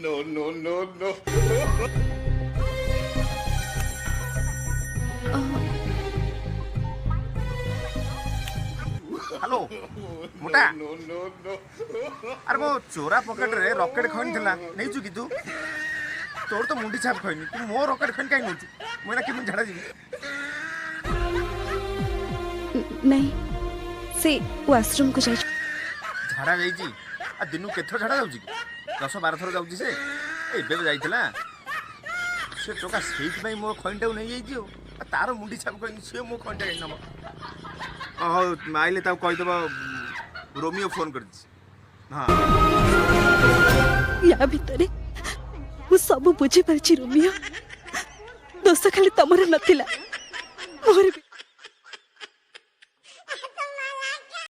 No, no, no, no. Hello मोटा No, no, no. अरे मो चोरा पकेट रे रॉकेट खैन थिला नहीं चुकी तू तोर तो मुंडी छाप खैनी तू मो रॉकेट खैन काई नोचू मोना कि झाड़ा जीवी नहीं से वाशरूम को जाई झाड़ा जाईची आ दिनु केथर झाड़ा जाउची 10-12 थर जाउची से एबे जाईथिला से टोका सेट पई मो खैनटा नहीं जाईची आ तार मुंडी छाप खैनी से मो खैनटा काई नम हो माइले ता कहि दबा रोमियो फोन कर दी हां या भितरे मु सब बुझी परछि रोमियो दोष खाली तमर नथिला मोर भी